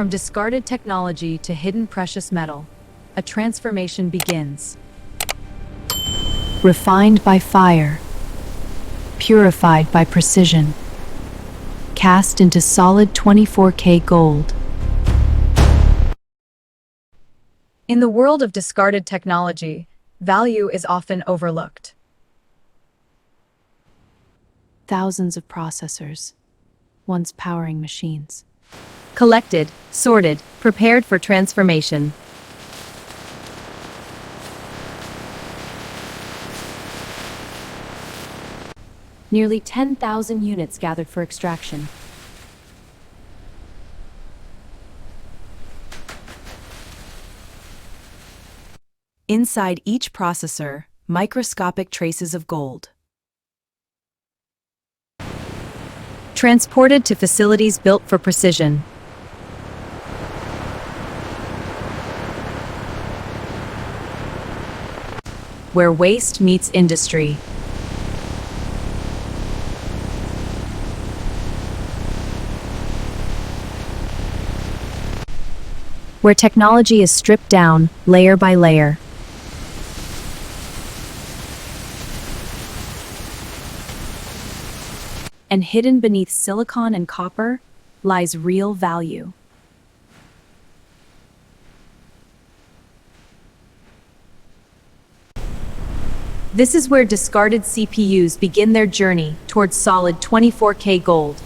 From discarded technology to hidden precious metal, a transformation begins. Refined by fire, purified by precision, cast into solid 24K gold. In the world of discarded technology, value is often overlooked. Thousands of processors, once powering machines. Collected, sorted, prepared for transformation. Nearly 10,000 units gathered for extraction. Inside each processor, microscopic traces of gold. Transported to facilities built for precision. Where waste meets industry. Where technology is stripped down, layer by layer. And hidden beneath silicon and copper lies real value. This is where discarded CPUs begin their journey towards solid 24K gold.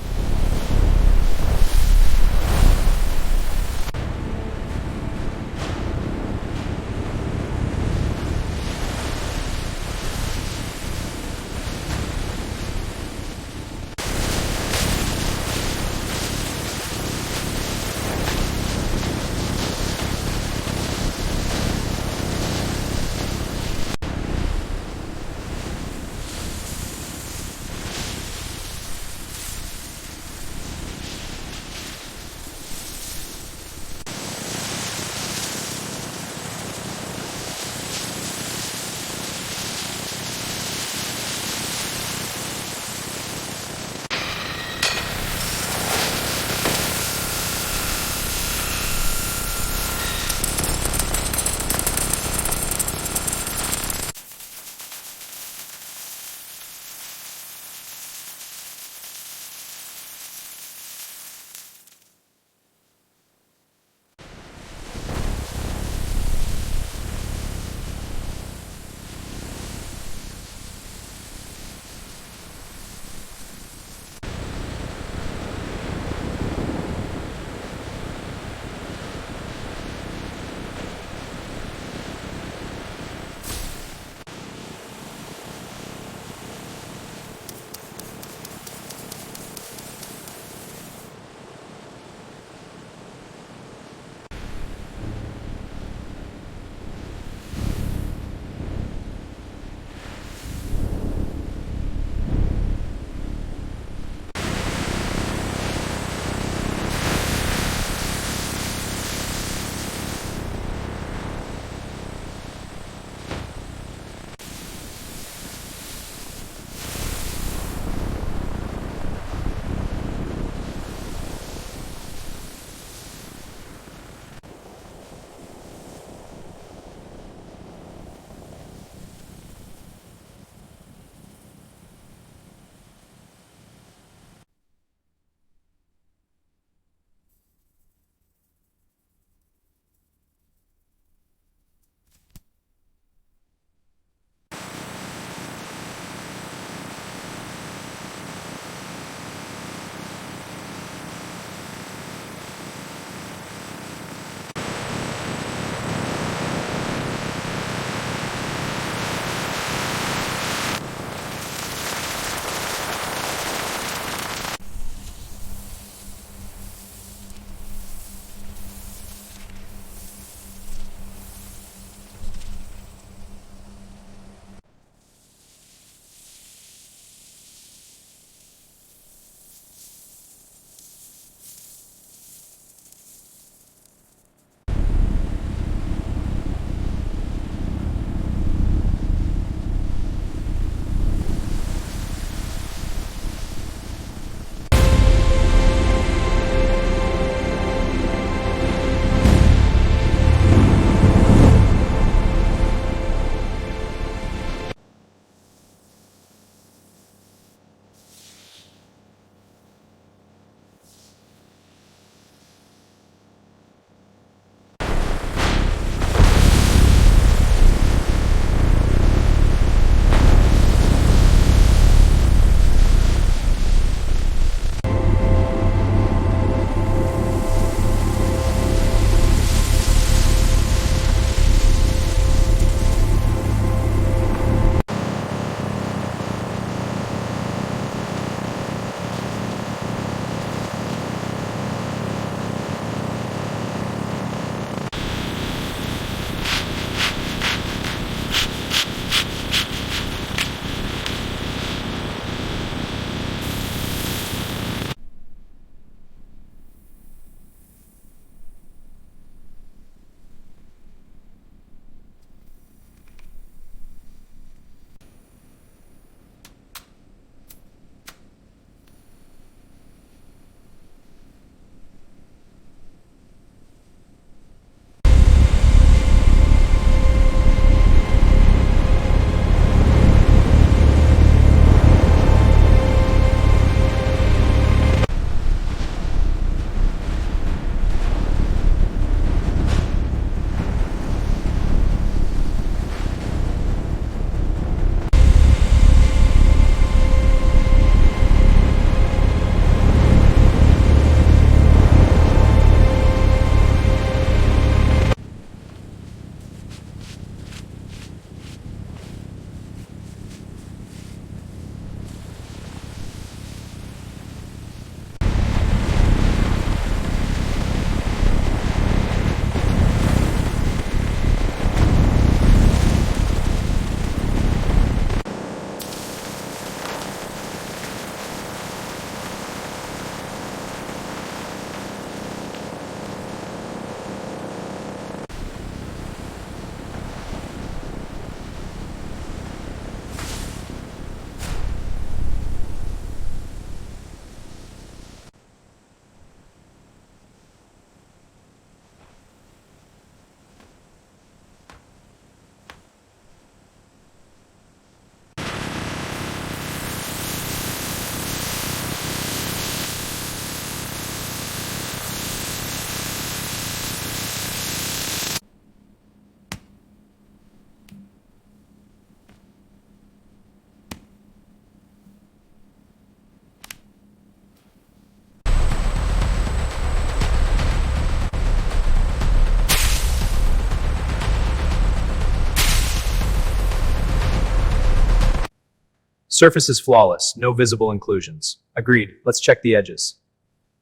Surface is flawless, no visible inclusions. Agreed. Let's check the edges.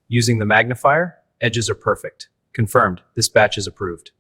Using the magnifier, edges are perfect. Confirmed. This batch is approved.